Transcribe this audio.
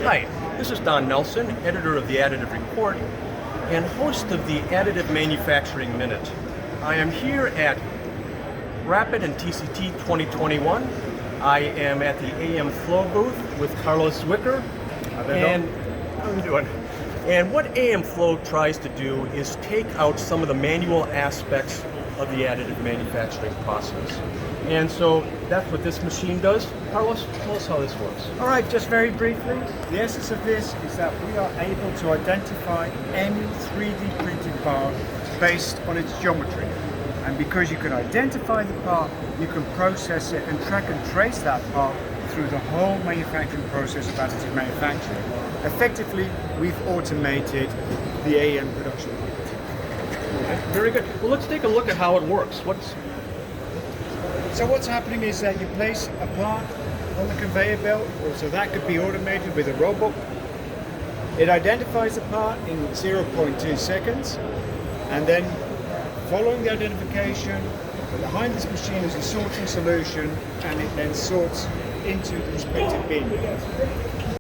Hi, this is Don Nelson, editor of the Additive Report and host of the Additive Manufacturing Minute. I am here at Rapid+TCT 2021. I am at the AM Flow booth with Carlos Zwikker. And how are you doing? And what AM Flow tries to do is take out some of the manual aspects of the additive manufacturing process. And so that's what this machine does. Carlos, tell us how this works. All right, just very briefly, the essence of this is that we are able to identify any 3D printed part based on its geometry. And because you can identify the part, you can process it and track and trace that part through the whole manufacturing process of additive manufacturing. Effectively, we've automated the AM production. Very good. Well, let's take a look at how it works. So what's happening is that you place a part on the conveyor belt, so that could be automated with a robot. It identifies the part in 0.2 seconds, and then following the identification, behind this machine is a sorting solution, and it then sorts into the respective bin.